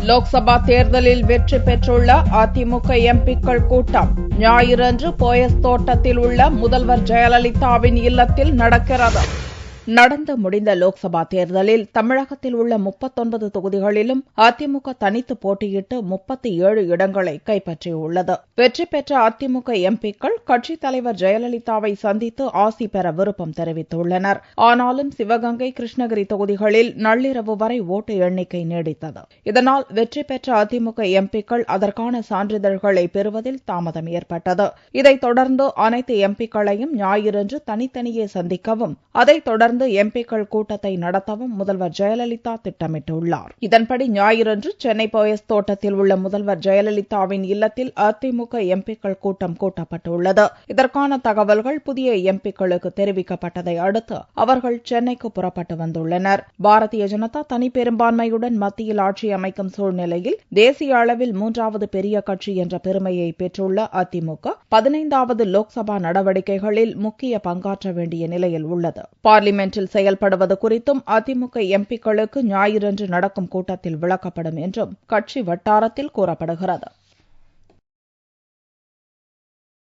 லோக்சபா தேர்தலில் வெற்றி பெற்றுள்ள அதிமுக எம்பிக்கள் கூட்டம் ஞாயிறன்று போயஸ் தோட்டத்தில் உள்ள முதல்வர் ஜெயலலிதாவின் இல்லத்தில் நடக்கிறது. நடந்து முடிந்த லோக்சபா தேர்தலில் தமிழகத்தில் உள்ள 39 தொகுதிகளிலும் அதிமுக தனித்து போட்டியிட்டு 37 இடங்களை கைப்பற்றியுள்ளது. வெற்றி பெற்ற அதிமுக எம்பிக்கள் கட்சித் தலைவர் ஜெயலலிதாவை சந்தித்து ஆசி பெற விருப்பம் தெரிவித்துள்ளனர். ஆனாலும் சிவகங்கை, கிருஷ்ணகிரி தொகுதிகளில் நள்ளிரவு வரை ஓட்டு எண்ணிக்கை நீடித்தது. இதனால் வெற்றி பெற்ற அதிமுக எம்பிக்கள் அதற்கான சான்றிதழ்களை பெறுவதில் தாமதம் ஏற்பட்டது. இதைத் தொடர்ந்து அனைத்து எம்பிக்களையும் ஞாயிறன்று தனித்தனியே சந்திக்கவும், அதைத் தொடர்ந்து எம்பிக்கள் கூட்டத்தை நடத்தவும் முதல்வர் ஜெயலலிதா திட்டமிட்டுள்ளார். இதன்படி ஞாயிறன்று சென்னை போயஸ் தோட்டத்தில் உள்ள முதல்வர் ஜெயலலிதாவின் இல்லத்தில் அதிமுக எம்பிக்கள் கூட்டம் கூட்டப்பட்டுள்ளது. இதற்கான தகவல்கள் புதிய எம்பிக்களுக்கு தெரிவிக்கப்பட்டதை அடுத்து அவர்கள் சென்னைக்கு புறப்பட்டு வந்துள்ளனர். பாரதிய ஜனதா தனிப்பெரும்பான்மையுடன் மத்தியில் ஆட்சி அமைக்கும் சூழ்நிலையில் தேசிய அளவில் 3வது பெரிய கட்சி என்ற பெருமையை பெற்றுள்ள அதிமுக 15வது லோக்சபா நடவடிக்கைகளில் முக்கிய பங்காற்ற வேண்டிய நிலையில் உள்ளது. பார்லிமென்டில் செயல்படுவது குறித்தும் அதிமுக எம்பிக்களுக்கு ஞாயிறன்று நடக்கும் கூட்டத்தில் விளக்கப்படும் என்றும் கட்சி வட்டாரத்தில் கூறப்படுகிறது.